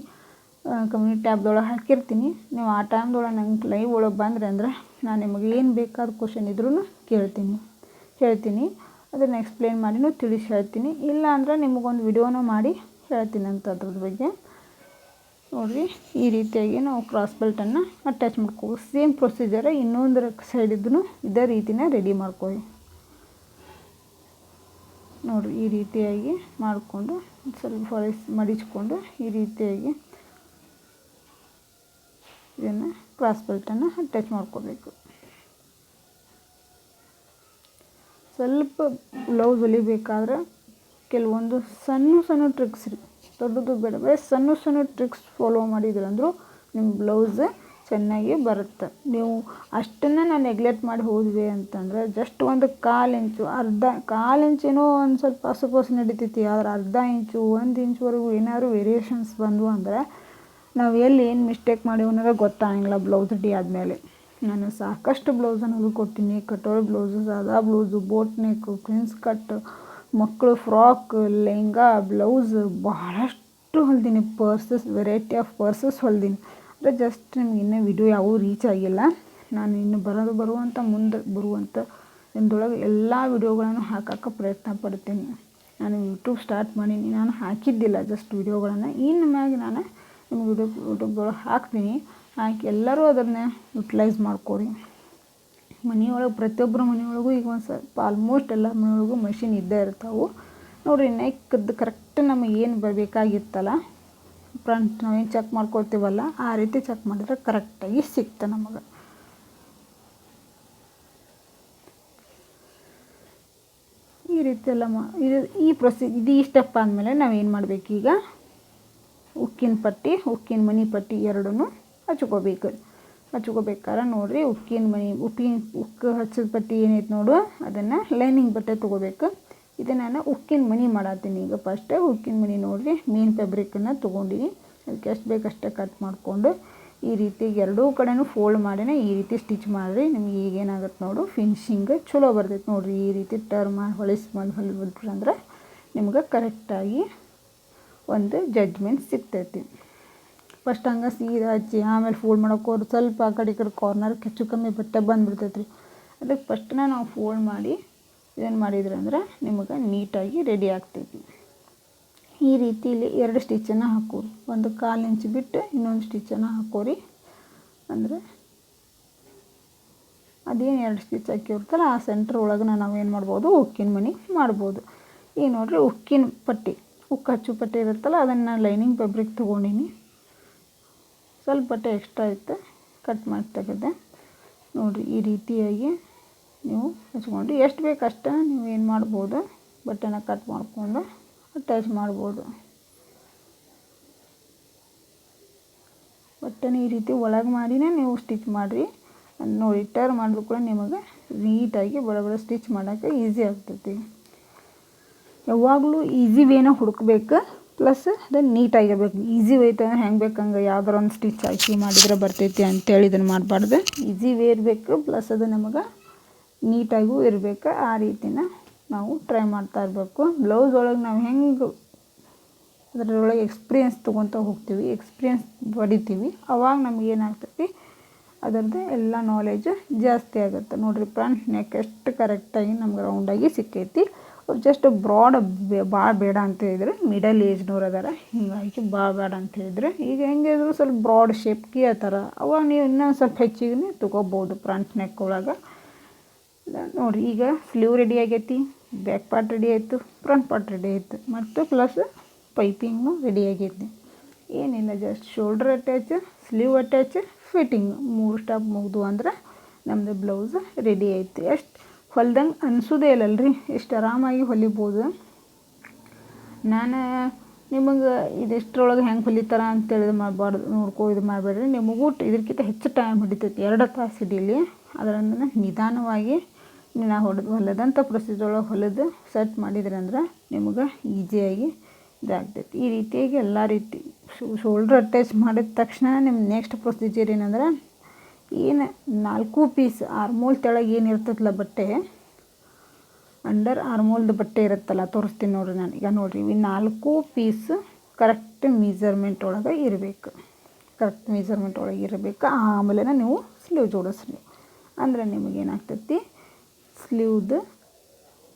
ಕಮ್ಯುನಿಟಿ ಟ್ಯಾಬ್ದೊಳಗೆ ಹಾಕಿರ್ತೀನಿ. ನೀವು ಆ ಟೈಮ್ದೊಳಗೆ ನಂಗೆ ಲೈವ್ ಒಳಗೆ ಬಂದರೆ ಅಂದರೆ ನಾನು ನಿಮಗೆ ಏನು ಬೇಕಾದ ಕ್ವಶನ್ ಇದ್ರೂ ಹೇಳ್ತೀನಿ. ಅದನ್ನು ಎಕ್ಸ್ಪ್ಲೇನ್ ಮಾಡಿನೂ ತಿಳಿಸಿ ಹೇಳ್ತೀನಿ. ಇಲ್ಲ ಅಂದರೆ ನಿಮಗೊಂದು ವಿಡಿಯೋನ ಮಾಡಿ ಹೇಳ್ತೀನಿ ಅಂತ ಅದ್ರ ಬಗ್ಗೆ. ನೋಡಿರಿ, ಈ ರೀತಿಯಾಗಿ ನಾವು ಕ್ರಾಸ್ ಬೆಲ್ಟನ್ನು ಅಟ್ಯಾಚ್ ಮಾಡ್ಕೋಬೋದು. ಸೇಮ್ ಪ್ರೊಸೀಜರ್ ಇನ್ನೊಂದರ ಸೈಡಿದ್ದೂ ಇದೇ ರೀತಿನೇ ರೆಡಿ ಮಾಡ್ಕೊಳ್ಳಿ. ನೋಡಿರಿ, ಈ ರೀತಿಯಾಗಿ ಮಾಡಿಕೊಂಡು ಸ್ವಲ್ಪ ಮಡಿಚ್ಕೊಂಡು ಈ ರೀತಿಯಾಗಿ ಇದನ್ನು ಕ್ರಾಸ್ ಬೆಲ್ಟನ್ನು ಅಟ್ಯಾಚ್ ಮಾಡ್ಕೋಬೇಕು. ಸ್ವಲ್ಪ ಬ್ಲೌಸ್ ಹೊಲಿಬೇಕಾದ್ರೆ ಕೆಲವೊಂದು ಸಣ್ಣ ಟ್ರಿಕ್ಸ್ ರೀ, ದೊಡ್ಡದು ಬೇಡ, ಸಣ್ಣ ಟ್ರಿಕ್ಸ್ ಫಾಲೋ ಮಾಡಿದ್ರಂದ್ರೂ ನಿಮ್ಮ ಬ್ಲೌಸ್ ಚೆನ್ನಾಗಿ ಬರುತ್ತೆ. ನೀವು ಅಷ್ಟನ್ನು ನಾವು ನೆಗ್ಲೆಕ್ಟ್ ಮಾಡಿ ಹೋದ್ವಿ ಅಂತಂದ್ರೆ ಜಸ್ಟ್ ಒಂದು 1/4 ಇಂಚು, 1/4 ಇಂಚೇನೋ ಒಂದು ಸ್ವಲ್ಪ ಹಸುಪಸು ನಡಿತೈತಿ. ಆದ್ರೆ 1/2 ಇಂಚು 1 ಇಂಚ್ವರೆಗೂ ಏನಾದ್ರು ವೇರಿಯೇಷನ್ಸ್ ಬಂದವು ಅಂದರೆ ನಾವು ಎಲ್ಲಿ ಏನು ಮಿಸ್ಟೇಕ್ ಮಾಡೀವಿ ಅನ್ನೋದು ಗೊತ್ತಾಗಂಗಿಲ್ಲ ಬ್ಲೌಸ್ ರೆಡಿ ಆದಮೇಲೆ. ನಾನು ಸಾಕಷ್ಟು ಬ್ಲೌಸನ್ನು ಹೊಲ್ಕೊಟ್ಟಿನಿ. ಕಟೋರಿ ಬ್ಲೌಸು, ಸಾದಾ blouse, boat neck, prince cut, ಮಕ್ಕಳು ಫ್ರಾಕ್, ಲೆಹಂಗಾ, ಬ್ಲೌಸ್ ಬಹಳಷ್ಟು ಹೊಲ್ದೀನಿ. ಪರ್ಸಸ್, ವೆರೈಟಿ ಆಫ್ ಪರ್ಸಸ್ ಹೊಲ್ದೀನಿ. ಅಂದರೆ ಜಸ್ಟ್ ನಿಮ್ಗೆ ಇನ್ನೂ ವಿಡಿಯೋ ಯಾವುವು ರೀಚ್ ಆಗಿಲ್ಲ. ನಾನು ಇನ್ನು ಮುಂದೆ ಬರುವಂಥ ದಿನದೊಳಗೆ ಎಲ್ಲ ವಿಡಿಯೋಗಳನ್ನು ಹಾಕೋಕ್ಕೆ ಪ್ರಯತ್ನ ಪಡ್ತೀನಿ. ನಾನು ಯೂಟ್ಯೂಬ್ ಸ್ಟಾರ್ಟ್ ಮಾಡೀನಿ. ನಾನು ಹಾಕಿದ್ದಿಲ್ಲ, ಜಸ್ಟ್ ವಿಡಿಯೋಗಳನ್ನು. ಇನ್ನು ಮ್ಯಾಗೆ ನಾನು ನಿಮ್ಗೆ ಯೂಟ್ಯೂಬ್ದೊಳಗೆ ಹಾಕ್ತೀನಿ. ಹಾಕಿ ಎಲ್ಲರೂ ಅದನ್ನು ಯುಟಿಲೈಸ್ ಮಾಡ್ಕೊರಿ. ಮನೆಯೊಳಗೆ ಪ್ರತಿಯೊಬ್ಬರ ಮನೆಯೊಳಗೂ ಈಗ ಒಂದು ಸ್ವಲ್ಪ ಆಲ್ಮೋಸ್ಟ್ ಎಲ್ಲ ಮನೆಯೊಳಗೂ ಮಷಿನ್ ಇದ್ದೇ ಇರ್ತಾವೆ. ನೋಡಿರಿ, ನೆಕ್ಕದ್ದು ಕರೆಕ್ಟ್ ನಮಗೆ ಏನು ಬರಬೇಕಾಗಿತ್ತಲ್ಲ, ಫ್ರಂಟ್ ನಾವೇನು ಚೆಕ್ ಮಾಡ್ಕೊಳ್ತೀವಲ್ಲ ಆ ರೀತಿ ಚೆಕ್ ಮಾಡಿದ್ರೆ ಕರೆಕ್ಟಾಗಿ ಸಿಕ್ತೆ ನಮಗೆ. ಈ ರೀತಿ ಎಲ್ಲ ಈ ಸ್ಟೆಪ್ ಆದಮೇಲೆ ನಾವೇನು ಮಾಡಬೇಕು, ಈಗ ಉಕ್ಕಿನ ಮಣಿ ಪಟ್ಟಿ ಎರಡೂ ಹಚ್ಕೋಬೇಕು. ಹಚ್ಕೋಬೇಕಾದ್ರೆ ನೋಡಿರಿ, ಉಕ್ಕು ಹಚ್ಚಿದ ಪಟ್ಟಿ ಏನೈತೆ ನೋಡು, ಅದನ್ನು ಲೈನಿಂಗ್ ಬಟ್ಟೆ ತೊಗೋಬೇಕು. ಇದು ನಾನು ಉಕ್ಕಿನ ಮಣಿ ಮಾಡತ್ತೀನಿ. ಈಗ ಫಸ್ಟೇ ಉಕ್ಕಿನ ಮಣಿ ನೋಡಿರಿ, ಮೇನ್ ಫ್ಯಾಬ್ರಿಕನ್ನು ತೊಗೊಂಡಿನಿ. ಅದಕ್ಕೆ ಎಷ್ಟು ಬೇಕಷ್ಟೇ ಕಟ್ ಮಾಡಿಕೊಂಡು ಈ ರೀತಿ ಎರಡೂ ಕಡೆನೂ ಫೋಲ್ಡ್ ಮಾಡಿನೇ ಈ ರೀತಿ ಸ್ಟಿಚ್ ಮಾಡಿರಿ. ನಿಮ್ಗೆ ಈಗೇನಾಗುತ್ತೆ ನೋಡು, ಫಿನಿಶಿಂಗ್ ಚಲೋ ಬರ್ತೈತೆ ನೋಡಿರಿ. ಈ ರೀತಿ ಟರ್ನ್ ಮಾಡಿ ಹೊಲಿಬಿಟ್ರೆ ಅಂದ್ರೆ ನಿಮ್ಗೆ ಕರೆಕ್ಟಾಗಿ ಒಂದು ಜಡ್ಜ್ಮೆಂಟ್ ಸಿಗ್ತೈತಿ. ಫಸ್ಟ್ ಹಂಗೆ ಸೀದಾ ಹಚ್ಚಿ ಆಮೇಲೆ ಫೋಲ್ಡ್ ಮಾಡೋಕೆ ಹೋದ್ರೆ ಸ್ವಲ್ಪ ಆ ಕಡೆ ಈ ಕಡೆ ಕಾರ್ನರ್ ಹೆಚ್ಚು ಕಮ್ಮಿ ಬಟ್ಟೆ ಬಂದುಬಿಡ್ತೈತೆ ರೀ. ಅದಕ್ಕೆ ಫಸ್ಟನ್ನ ನಾವು ಫೋಲ್ಡ್ ಮಾಡಿ ಏನು ಮಾಡಿದ್ರೆ ಅಂದ್ರೆ ನಿಮಗೆ ನೀಟಾಗಿ ರೆಡಿ ಆಗ್ತೈತಿ. ಈ ರೀತಿಲಿ 2 ಸ್ಟಿಚ್ಚನ್ನು ಹಾಕೋರಿ. ಒಂದು 1/4 ಇಂಚ್ ಬಿಟ್ಟು ಇನ್ನೊಂದು ಸ್ಟಿಚ್ಚನ್ನು ಹಾಕೋರಿ. ಅಂದರೆ ಅದೇನು 2 ಸ್ಟಿಚ್ ಹಾಕಿರ್ತಲ್ಲ ಆ ಸೆಂಟ್ರ್ ಒಳಗೆ ನಾವೇನು ಮಾಡ್ಬೋದು, ಉಕ್ಕಿನ ಮಣಿ ಮಾಡ್ಬೋದು. ಈಗ ನೋಡಿರಿ, ಉಕ್ಕಿನ ಪಟ್ಟಿ, ಉಕ್ಕು ಹಚ್ಚು ಪಟ್ಟಿ ಇರುತ್ತಲ್ಲ ಅದನ್ನು ನಾನು ಲೈನಿಂಗ್ ಫ್ಯಾಬ್ರಿಕ್ ತೊಗೊಂಡಿನಿ. ಸ್ವಲ್ಪ ಬಟ್ಟೆ ಎಕ್ಸ್ಟ್ರಾ ಇತ್ತು, ಕಟ್ ಮಾಡಿ ತೆಗೆದೆ. ನೋಡಿರಿ, ಈ ರೀತಿಯಾಗಿ ನೀವು ಹಚ್ಕೊಂಡು ಎಷ್ಟು ಬೇಕಷ್ಟ ನೀವು ಏನು ಮಾಡ್ಬೋದು, ಬಟ್ಟೆನ ಕಟ್ ಮಾಡಿಕೊಂಡು ಅಟ್ಯಾಚ್ ಮಾಡ್ಬೋದು. ಬಟ್ಟೆನ ಈ ರೀತಿ ಒಳಗೆ ಮಾಡಿನೇ ನೀವು ಸ್ಟಿಚ್ ಮಾಡಿರಿ. ನೋಡಿ, ಟರ್ನ್ ಮಾಡಿದ್ರು ಕೂಡ ನಿಮಗೆ ನೀಟಾಗಿ ಬಡ ಸ್ಟಿಚ್ ಮಾಡೋಕ್ಕೆ ಈಸಿ ಆಗ್ತೈತಿ. ಯಾವಾಗಲೂ ಈಸಿ ವೇನ ಹುಡುಕ್ಬೇಕು, ಪ್ಲಸ್ ಅದನ್ನು ನೀಟಾಗಿರ್ಬೇಕು. ಈಸಿ ವೇ ಐತೆ ಹೆಂಗೆ ಬೇಕು ಹಂಗೆ ಯಾವ್ದಾರ ಒಂದು ಸ್ಟಿಚ್ ಹಾಕಿ ಮಾಡಿದ್ರೆ ಬರ್ತೈತಿ ಅಂತೇಳಿ ಇದನ್ನು ಮಾಡಬಾರ್ದು. ಈಸಿ ವೇ ಇರಬೇಕು, ಪ್ಲಸ್ ಅದು ನಮಗೆ ನೀಟಾಗೂ ಇರಬೇಕು. ಆ ರೀತಿನ ನಾವು ಟ್ರೈ ಮಾಡ್ತಾ ಇರಬೇಕು. ಬ್ಲೌಸ್ ಒಳಗೆ ನಾವು ಹೆಂಗೆ ಅದರೊಳಗೆ ಎಕ್ಸ್ಪೀರಿಯೆನ್ಸ್ ತೊಗೊತ ಹೋಗ್ತೀವಿ, ಎಕ್ಸ್ಪೀರಿಯೆನ್ಸ್ ಪಡಿತೀವಿ, ಅವಾಗ ನಮ್ಗೆ ಏನಾಗ್ತೈತಿ ಅದರದ್ದು ಎಲ್ಲ ನಾಲೆಜ್ ಜಾಸ್ತಿ ಆಗುತ್ತೆ. ನೋಡಿರಿ, ಫ್ರಂಟ್ ನೆಕ್ ಎಷ್ಟು ಕರೆಕ್ಟಾಗಿ ನಮ್ಗೆ ರೌಂಡಾಗಿ ಸಿಕ್ಕೈತಿ. ಅವ್ರು ಜಸ್ಟ್ ಭಾಳ ಬೇಡ ಅಂತ ಹೇಳಿದ್ರೆ, ಮಿಡಲ್ ಏಜ್ನವ್ರು ಅದಾರ, ಹೀಗಾಗಿ ಭಾಳ ಬೇಡ ಅಂತ ಹೇಳಿದ್ರೆ, ಈಗ ಹೆಂಗಿದ್ರು ಸ್ವಲ್ಪ ಬ್ರಾಡ್ ಶೇಪ್ಗೆ ಆ ಥರ ಅವಾಗ ನೀವು ಇನ್ನೊಂದು ಸ್ವಲ್ಪ ಹೆಚ್ಚಿಗೆ ತೊಗೋಬೋದು ಫ್ರಂಟ್ ನೆಕ್ ಒಳಗೆ. ನೋಡಿರಿ, ಈಗ ಸ್ಲೀವ್ ರೆಡಿ ಆಗೈತಿ, ಬ್ಯಾಕ್ ಪಾರ್ಟ್ ರೆಡಿ ಆಯಿತು, ಫ್ರಂಟ್ ಪಾರ್ಟ್ ರೆಡಿ ಆಯಿತು, ಮತ್ತು ಪ್ಲಸ್ ಪೈಪಿಂಗು ರೆಡಿ ಆಗೈತಿ. ಏನಿಲ್ಲ, just shoulder attach, sleeve attach, fitting 3 step ಮುಗಿದು ಅಂದ್ರೆ ನಮ್ಮದು ಬ್ಲೌಸ್ ರೆಡಿ ಆಯಿತು. ಎಷ್ಟು ಹೊಲ್ದಂಗೆ ಅನಿಸೋದೇ ಇಲ್ಲಲ್ರಿ, ಎಷ್ಟು ಆರಾಮಾಗಿ ಹೊಲಿಬೋದು. ನಾನು ನಿಮಗೆ ಇದಿಷ್ಟರೊಳಗೆ ಹೆಂಗೆ ಹೊಲಿತಾರ ಅಂತೇಳಿ ಇದು ಮಾಡಬೇಡ್ರಿ. ನಿಮಗೂ ಇದಕ್ಕಿಂತ ಹೆಚ್ಚು ಟೈಮ್ ಹಿಡಿತೈತಿ, 2 ತಾಸು ಹಿಡೀಲಿ. ಅದರಿಂದ ನಿಧಾನವಾಗಿ ನಾವು ಹೊಲದಂಥ ಪ್ರೊಸೀಜರೊಳಗೆ ಹೊಲಿದು ಸೆಟ್ ಮಾಡಿದ್ರಿ ಅಂದ್ರೆ ನಿಮಗೆ ಈಸಿಯಾಗಿ ಇದಾಗ್ತೈತಿ. ಈ ರೀತಿಯಾಗಿ ಎಲ್ಲ ರೀತಿ ಶೋಲ್ಡ್ರ್ ಅಟ್ಯಾಚ್ ಮಾಡಿದ ತಕ್ಷಣ ನಿಮ್ಮ ನೆಕ್ಸ್ಟ್ ಪ್ರೊಸೀಜರ್ ಏನಂದ್ರೆ, ಏನು 4 ಪೀಸ್ ಆರ್ಮೋಲ್ ತೆಳಗೆ ಏನು ಇರ್ತೈತಲ್ಲ ಬಟ್ಟೆ, ಅಂಡರ್ ಆರ್ಮೋಲ್ದು ಬಟ್ಟೆ ಇರುತ್ತಲ್ಲ, ತೋರಿಸ್ತೀನಿ ನೋಡಿರಿ ನಾನು. ಈಗ ನೋಡಿರಿ, ಇವು 4 ಪೀಸ್ ಕರೆಕ್ಟ್ ಮೆಜರ್ಮೆಂಟ್ ಒಳಗೆ ಇರಬೇಕು. ಆಮೇಲೆ ನೀವು ಸ್ಲೀವ್ ಜೋಡಿಸ್ರಿ. ಅಂದರೆ ನಿಮಗೇನಾಗ್ತೈತಿ, ಸ್ಲೀವ್ದು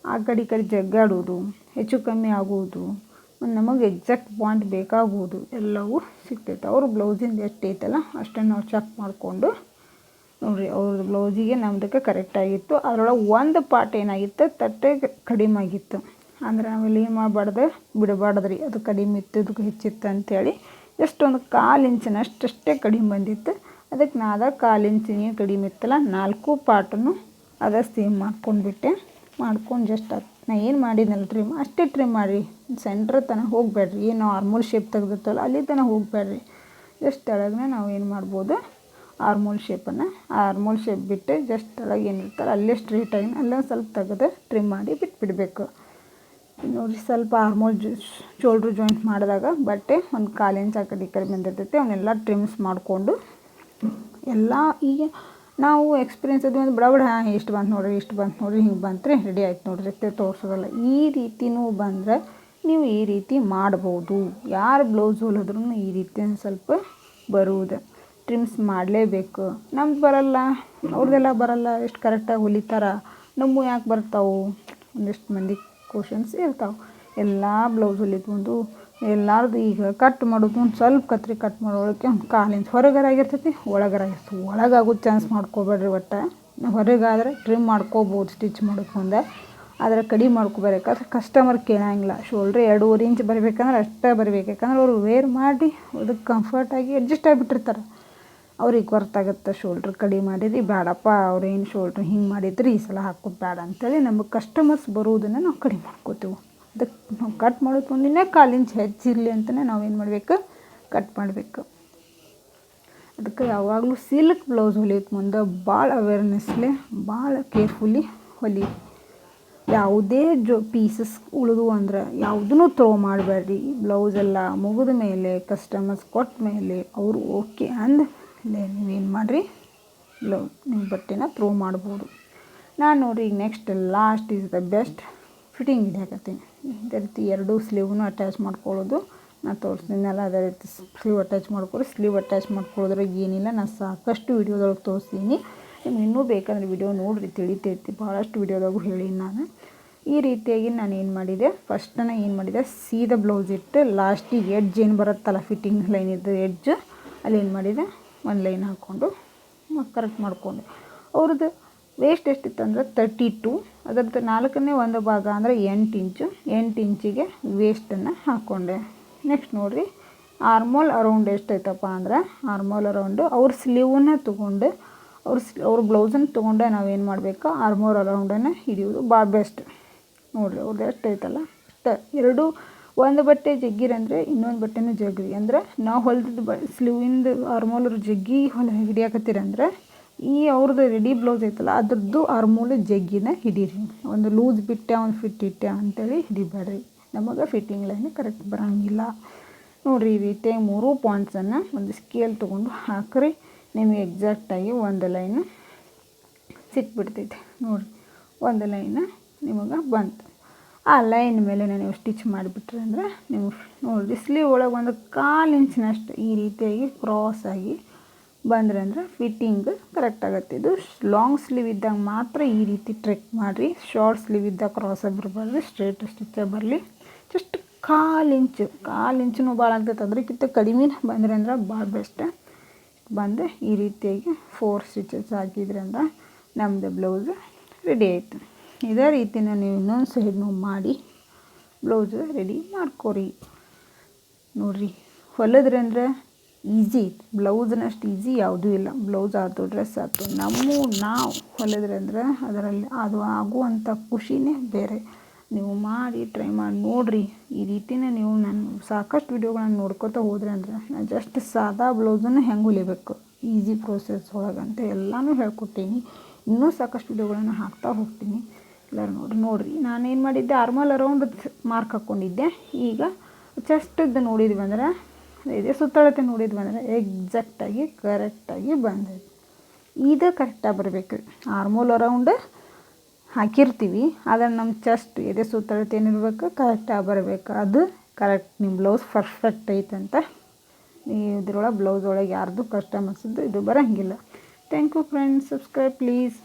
ಆ ಕಡೆ ಈ ಕಡೆ ಜಗ್ಗಾಡೋದು, ಹೆಚ್ಚು ಕಮ್ಮಿ ಆಗೋದು, ನಮಗೆ ಎಕ್ಸಾಕ್ಟ್ ಪಾಯಿಂಟ್ ಬೇಕಾಗೋದು ಎಲ್ಲವೂ ಸಿಗ್ತೈತೆ. ಅವ್ರ ಬ್ಲೌಸಿಂದ ಎಷ್ಟು ಐತಲ್ಲ ಅಷ್ಟನ್ನು ನಾವು ಚೆಕ್ ಮಾಡಿಕೊಂಡು ನೋಡಿರಿ, ಅವ್ರದ್ದು ಬ್ಲೌಸಿಗೆ ನಮ್ಮದಕ್ಕೆ ಕರೆಕ್ಟಾಗಿತ್ತು. ಅದರೊಳಗೆ ಒಂದು ಪಾರ್ಟ್ ಏನಾಗಿತ್ತು, ತಟ್ಟೆ ಕಡಿಮೆ ಆಗಿತ್ತು. ಅಂದರೆ ನಾವೆಲ್ಲ ಏನು ಬಿಡಬಾರ್ದ್ರಿ, ಅದು ಕಡಿಮೆ ಇತ್ತು, ಇದಕ್ಕೆ ಹೆಚ್ಚಿತ್ತು ಅಂಥೇಳಿ ಎಷ್ಟೊಂದು 1/4 ಇಂಚಿನಷ್ಟೇ ಕಡಿಮೆ ಬಂದಿತ್ತು. ಅದಕ್ಕೆ ನಾದ 1/4 ಇಂಚಿನ ಕಡಿಮೆ ಇತ್ತಲ್ಲ, 4 ಪಾರ್ಟನ್ನು ಅದೇ ಸೇಮ್ ಮಾಡ್ಕೊಂಡು ಜಸ್ಟ್ ನಾ ಏನು ಮಾಡಿದ್ನಲ್ಲ ಟ್ರಿಮ್ ಅಷ್ಟೇ ಟ್ರಿಮ್ ಮಾಡಿರಿ. ಸೆಂಟ್ರ್ ತನಕ ಹೋಗಬೇಡ್ರಿ, ಏನು ನಾರ್ಮಲ್ ಶೇಪ್ ತೆಗೆದಿರ್ತಲ್ಲ ಅಲ್ಲಿ ತನಕ ಹೋಗಬೇಡ್ರಿ. ಜಸ್ಟ್ ತೆಳಗನೆ ನಾವು ಏನು ಮಾಡ್ಬೋದು, ಆರ್ಮೋಲ್ ಶೇಪನ್ನು. ಆರ್ಮೋಲ್ ಶೇಪ್ ಬಿಟ್ಟು ಜಸ್ಟ್ ಒಳಗೆ ಏನಿರ್ತಾರೆ ಅಲ್ಲೇ ಸ್ಟ್ರೇಟಾಗಿ ಅಲ್ಲೇ ಸ್ವಲ್ಪ ತೆಗೆದು ಟ್ರಿಮ್ ಮಾಡಿ ಬಿಟ್ಬಿಡಬೇಕು. ನೋಡಿರಿ ಸ್ವಲ್ಪ ಆರ್ಮೋಲ್ ಶೋಲ್ಡ್ರ್ ಜಾಯಿಂಟ್ ಮಾಡಿದಾಗ ಬಟ್ಟೆ ಒಂದು 1/4 ಇಂಚ್ ಆ ಕಡೆ ಈ ಕಡೆ ಬಂದಿರ್ತೈತೆ. ಅವನ್ನೆಲ್ಲ ಟ್ರಿಮ್ಸ್ ಮಾಡಿಕೊಂಡು ಎಲ್ಲ ಈಗ ನಾವು ಎಕ್ಸ್ಪೀರಿಯೆನ್ಸ್ ಅದು ಒಂದು ಬಡ ಇಷ್ಟು ಬಂತು ನೋಡಿರಿ ಹಿಂಗೆ ಬಂತು ರೆಡಿ ಆಯ್ತು ನೋಡಿರಿ ತೋರಿಸೋದಲ್ಲ. ಈ ರೀತಿನೂ ಬಂದರೆ ನೀವು ಈ ರೀತಿ ಮಾಡ್ಬೋದು. ಯಾರು ಬ್ಲೌಸ್ ಹೊಲಿದ್ರೂ ಈ ರೀತಿ ಸ್ವಲ್ಪ ಬರುವುದು. ಟ್ರಿಮ್ಸ್ ಮಾಡಲೇಬೇಕು. ನಮ್ದು ಬರಲ್ಲ, ಅವ್ರದ್ದೆಲ್ಲ ಬರಲ್ಲ, ಎಷ್ಟು ಕರೆಕ್ಟಾಗಿ ಹೊಲಿತಾರ, ನಮ್ಮವು ಯಾಕೆ ಬರ್ತಾವೆ ಒಂದಿಷ್ಟು ಮಂದಿ ಕ್ವಶನ್ಸ್ ಇರ್ತಾವೆ. ಎಲ್ಲ ಬ್ಲೌಸ್ ಹೊಲಿದ್ಕೊಂಡು ಎಲ್ಲರದು ಈಗ ಕಟ್ ಮಾಡೋದು ಒಂದು ಸ್ವಲ್ಪ ಕತ್ರಿ ಕಟ್ ಮಾಡೋಳಕ್ಕೆ ಒಂದು 1/4 ಇಂಚ್ ಹೊರಗರಾಗಿರ್ತೈತಿ, ಒಳಗರಾಗಿರ್ತದೆ. ಒಳಗಾಗೋದು ಚಾನ್ಸ್ ಮಾಡ್ಕೊಬೇಡ್ರಿ. ಒಟ್ಟು ಹೊರಗಾದರೆ ಟ್ರಿಮ್ ಮಾಡ್ಕೋಬೋದು ಸ್ಟಿಚ್ ಮಾಡೋಕೆ ಮುಂದೆ. ಆದರೆ ಕಡಿಮೆ ಮಾಡ್ಕೊಬರ್ಬೇಕಾದ್ರೆ ಕಸ್ಟಮರ್ ಕೇಳಂಗಿಲ್ಲ. ಶೋಲ್ಡ್ರ್ 2.5 ಇಂಚ್ ಬರಬೇಕಂದ್ರೆ ಅಷ್ಟೇ ಬರಬೇಕು. ಯಾಕಂದ್ರೆ ಅವ್ರು ವೇರ್ ಮಾಡಿ ಅದಕ್ಕೆ ಕಂಫರ್ಟಾಗಿ ಅಡ್ಜಸ್ಟ್ ಆಗಿಬಿಟ್ಟಿರ್ತಾರೆ. ಅವ್ರಿಗೆ ಗೊತ್ತಾಗುತ್ತೆ ಶೋಲ್ಡ್ರ್ ಕಡಿಮೆ ಮಾಡಿರಿ ಬೇಡಪ್ಪ, ಅವ್ರೇನು ಶೋಲ್ಡ್ರ್ ಹಿಂಗೆ ಮಾಡಿದ್ರಿ ಈ ಸಲ ಹಾಕೋದು ಬೇಡ ಅಂತೇಳಿ ನಮಗೆ ಕಸ್ಟಮರ್ಸ್ ಬರುವುದನ್ನು ನಾವು ಕಡಿಮೆ ಮಾಡ್ಕೋತೀವಿ. ಅದಕ್ಕೆ ನಾವು ಕಟ್ ಮಾಡೋದು ಮುಂದಿನ 1/4 ಇಂಚ್ ಹೆಚ್ಚಿರಲಿ ಅಂತಲೇ ನಾವೇನು ಮಾಡಬೇಕು, ಕಟ್ ಮಾಡಬೇಕು. ಅದಕ್ಕೆ ಯಾವಾಗಲೂ ಸಿಲ್ಕ್ ಬ್ಲೌಸ್ ಹೊಲಿಯೋದು ಮುಂದೆ ಭಾಳ ಅವೇರ್ನೆಸ್ಲೆ ಭಾಳ ಕೇರ್ಫುಲಿ ಹೊಲಿ. ಯಾವುದೇ ಪೀಸಸ್ ಉಳಿದು ಅಂದ್ರೆ ಯಾವುದೂ ಥ್ರೋ ಮಾಡಬೇಡ್ರಿ. ಬ್ಲೌಸೆಲ್ಲ ಮುಗಿದ ಮೇಲೆ ಕಸ್ಟಮರ್ಸ್ ಕೊಟ್ಟ ಮೇಲೆ ಅವರು ಓಕೆ ಅಂದಲೇ ನೀವೇನು ಮಾಡಿರಿ ನಿಮ್ಮ ಬಟ್ಟೆನ ಥ್ರೋ ಮಾಡ್ಬೋದು. ನಾನು ನೋಡಿರಿ ಈಗ next last is the best fitting ಹಿಡಿಯಾಕತ್ತೀನಿ. ಅದೇ ರೀತಿ 2 ಸ್ಲೀವ್ನು ಅಟ್ಯಾಚ್ ಮಾಡ್ಕೊಳ್ಳೋದು ನಾನು ತೋರಿಸ್ತೀನಲ್ಲ. ಅದೇ ರೀತಿ ಸ್ಲೀವ್ ಅಟ್ಯಾಚ್ ಮಾಡ್ಕೊಳ್ಳಿ. ಸ್ಲೀವ್ ಅಟ್ಯಾಚ್ ಮಾಡ್ಕೊಳ್ಳೋದ್ರಾಗ ಏನಿಲ್ಲ, ನಾನು ಸಾಕಷ್ಟು ವೀಡಿಯೋದೊಳಗೆ ತೋರಿಸ್ತೀನಿ. ನಿಮ್ಗೆ ಇನ್ನೂ ಬೇಕಂದ್ರೆ ವಿಡಿಯೋ ನೋಡಿರಿ, ತಿಳಿತೈತಿ. ಭಾಳಷ್ಟು ವೀಡಿಯೋದಾಗೂ ಹೇಳಿ ನಾನು. ಈ ರೀತಿಯಾಗಿ ನಾನು ಏನು ಮಾಡಿದೆ, ಫಸ್ಟನ್ನು ಏನು ಮಾಡಿದೆ, ಸೀದಾ ಬ್ಲೌಸ್ ಇಟ್ಟು ಲಾಸ್ಟಿಗೆ ಎಡ್ಜ್ ಏನು ಬರುತ್ತಲ್ಲ ಫಿಟ್ಟಿಂಗ್ ಲೈನ್ ಇದ್ದು ಎಡ್ಜ್ ಅಲ್ಲಿ ಏನು ಮಾಡಿದೆ, ಒಂದು ಲೈನ್ ಹಾಕ್ಕೊಂಡು ಕರೆಕ್ಟ್ ಮಾಡಿಕೊಂಡು ಅವ್ರದ್ದು ವೇಸ್ಟ್ ಎಷ್ಟಿತ್ತು ಅಂದರೆ 32. ಅದರದ್ದು 4ನೇ ಒಂದು ಭಾಗ ಅಂದರೆ 8 ಇಂಚು. 8 ಇಂಚಿಗೆ ವೇಸ್ಟನ್ನು ಹಾಕ್ಕೊಂಡೆ. ನೆಕ್ಸ್ಟ್ ನೋಡಿರಿ ಆರ್ಮೋಲ್ ಅರೌಂಡ್ ಎಷ್ಟೈತಪ್ಪ ಅಂದ್ರೆ ಆರ್ಮೋಲ್ ಅರೌಂಡು ಅವ್ರ ಸ್ಲೀವನ್ನ ತೊಗೊಂಡು ಅವ್ರ ಬ್ಲೌಸನ್ನು ತೊಗೊಂಡೆ ನಾವೇನು ಮಾಡಬೇಕು, ಆರ್ಮೋಲ್ ಅರೌಂಡನ್ನು ಹಿಡಿಯೋದು ಭಾಳ ಬೆಸ್ಟ್. ನೋಡಿರಿ ಅವ್ರದ್ದು ಎಷ್ಟೈತಲ್ಲ ಅಷ್ಟು. ಒಂದು ಬಟ್ಟೆ ಜಗ್ಗಿರಂದರೆ ಇನ್ನೊಂದು ಬಟ್ಟೆನೂ ಜಗ್ರಿ. ಅಂದ್ರೆ ನಾವು ಹೊಲಿದಿದ್ದು ಸ್ಲೀವಿಂದು ಆರ್ಮೋಲ್ ಜಗ್ಗಿ ಹಿಡಿಯಾಕತ್ತೀರಂದ್ರೆ ಈ ಅವ್ರದ್ದು ರೆಡಿ ಬ್ಲೌಸ್ ಐತಲ್ಲ ಅದ್ರದ್ದು ಆರ್ಮೋಲ್ ಜಗ್ಗಿನ ಹಿಡೀರಿ. ಒಂದು ಲೂಸ್ ಬಿಟ್ಟೆ ಒಂದು ಫಿಟ್ ಇಟ್ಟೆ ಅಂಥೇಳಿ ಹಿಡಿಬೇಡ್ರಿ. ನಮಗೆ ಫಿಟ್ಟಿಂಗ್ ಲೈನ್ ಕರೆಕ್ಟ್ ಬರೋಂಗಿಲ್ಲ. ನೋಡಿರಿ ಈ ರೀತಿ 3 ಪಾಯಿಂಟ್ಸನ್ನು ಒಂದು ಸ್ಕೇಲ್ ತೊಗೊಂಡು ಹಾಕ್ರಿ. ನಿಮಗೆ ಎಕ್ಸಾಕ್ಟಾಗಿ ಒಂದು ಲೈನು ಸಿಕ್ಬಿಡ್ತೈತೆ. ನೋಡಿರಿ ಒಂದು ಲೈನು ನಿಮಗೆ ಬಂತು. ಆ ಲೈನ್ ಮೇಲೆ ನೀವು ಸ್ಟಿಚ್ ಮಾಡಿಬಿಟ್ರಿ ಅಂದರೆ ನೀವು ನೋಡಿರಿ ಸ್ಲೀವ್ ಒಳಗೆ ಒಂದು 1/4 ಇಂಚಿನಷ್ಟು ಈ ರೀತಿಯಾಗಿ ಕ್ರಾಸಾಗಿ ಬಂದ್ರೆ ಅಂದರೆ ಫಿಟ್ಟಿಂಗ್ ಕರೆಕ್ಟ್ ಆಗುತ್ತೆ. ಇದು ಲಾಂಗ್ ಸ್ಲೀವ್ ಇದ್ದಾಗ ಮಾತ್ರ ಈ ರೀತಿ ಟ್ರೆಕ್ ಮಾಡಿರಿ. ಶಾರ್ಟ್ ಸ್ಲೀವ್ ಇದ್ದಾಗ ಕ್ರಾಸಾಗಿ ಬರಬಾರ್ದು, ಸ್ಟ್ರೇಟ್ ಸ್ಟಿಚ್ಚೇ ಬರಲಿ. ಜಸ್ಟ್ 1/4 ಇಂಚೂ ಭಾಳ ಆಗ್ತೈತೆ. ಅದಕ್ಕಿಂತ ಕಡಿಮೆ ಬಂದರೆ ಅಂದ್ರೆ ಭಾಳ ಬೆಸ್ಟ್. ಬಂದು ಈ ರೀತಿಯಾಗಿ 4 ಸ್ಟಿಚಸ್ ಹಾಕಿದ್ರಿಂದ ನಮ್ಮದು ಬ್ಲೌಸ್ ರೆಡಿ ಆಯಿತು. ಇದೇ ರೀತಿನ ನೀವು ಇನ್ನೊಂದು ಸೈಡ್ನು ಮಾಡಿ ಬ್ಲೌಸ್ ರೆಡಿ ಮಾಡ್ಕೊರಿ. ನೋಡಿರಿ ಹೊಲಿದ್ರಿ ಅಂದರೆ ಈಸಿ. ಬ್ಲೌಸ್ನಷ್ಟು ಈಸಿ ಯಾವುದೂ ಇಲ್ಲ. ಬ್ಲೌಸ್ ಆಯ್ತು, ಡ್ರೆಸ್ ಆಯ್ತು, ನಾವು ಹೊಲಿದ್ರಿ ಅಂದರೆ ಅದರಲ್ಲಿ ಅದು ಆಗುವಂಥ ಖುಷಿನೇ ಬೇರೆ. ನೀವು ಮಾಡಿ ಟ್ರೈ ಮಾಡಿ ನೋಡಿರಿ. ಈ ರೀತಿನೇ ನೀವು ನಾನು ಸಾಕಷ್ಟು ವೀಡಿಯೋಗಳನ್ನು ನೋಡ್ಕೊತಾ ಹೋದ್ರಿ ಅಂದರೆ ನಾನು ಜಸ್ಟ್ ಸಾದಾ ಬ್ಲೌಸನ್ನು ಹೆಂಗೆ ಹೊಲಿಬೇಕು ಈಸಿ ಪ್ರೋಸೆಸ್ ಒಳಗಂತ ಎಲ್ಲನೂ ಹೇಳ್ಕೊಟ್ಟೀನಿ. ಇನ್ನೂ ಸಾಕಷ್ಟು ವೀಡಿಯೋಗಳನ್ನು ಹಾಕ್ತಾ ಹೋಗ್ತೀನಿ. ಎಲ್ಲರೂ ನೋಡಿರಿ ನಾನೇನು ಮಾಡಿದ್ದೆ, ಆರ್ಮಲ್ ಅರೌಂಡ್ ಮಾರ್ಕ್ ಹಾಕ್ಕೊಂಡಿದ್ದೆ. ಈಗ ಚೆಸ್ಟದ್ದು ನೋಡಿದ್ವಿ ಅಂದರೆ ಇದೆ ಸುತ್ತಳತೆ ನೋಡಿದ್ವಿ ಅಂದರೆ ಎಕ್ಸಾಕ್ಟಾಗಿ ಕರೆಕ್ಟಾಗಿ ಬಂದೈತೆ. ಇದು ಕರೆಕ್ಟಾಗಿ ಬರಬೇಕು. ಆರ್ಮೋಲ್ ಅರೌಂಡ್ ಹಾಕಿರ್ತೀವಿ ಆದರೆ ನಮ್ಮ ಚೆಸ್ಟ್ ಎದೆ ಸುತ್ತಳತೆ ಏನಿರ್ಬೇಕು ಕರೆಕ್ಟಾಗಿ ಬರಬೇಕು. ಅದು ಕರೆಕ್ಟ್ ನಿಮ್ಮ ಬ್ಲೌಸ್ ಪರ್ಫೆಕ್ಟ್ ಐತಂತ ಇದ್ರೊಳಗೆ ಬ್ಲೌಸ್ ಒಳಗೆ ಯಾರ್ದು ಕಸ್ಟಮರ್ಸ್ದು ಇದು ಬರೋಂಗಿಲ್ಲ. Thank you friends. Subscribe please.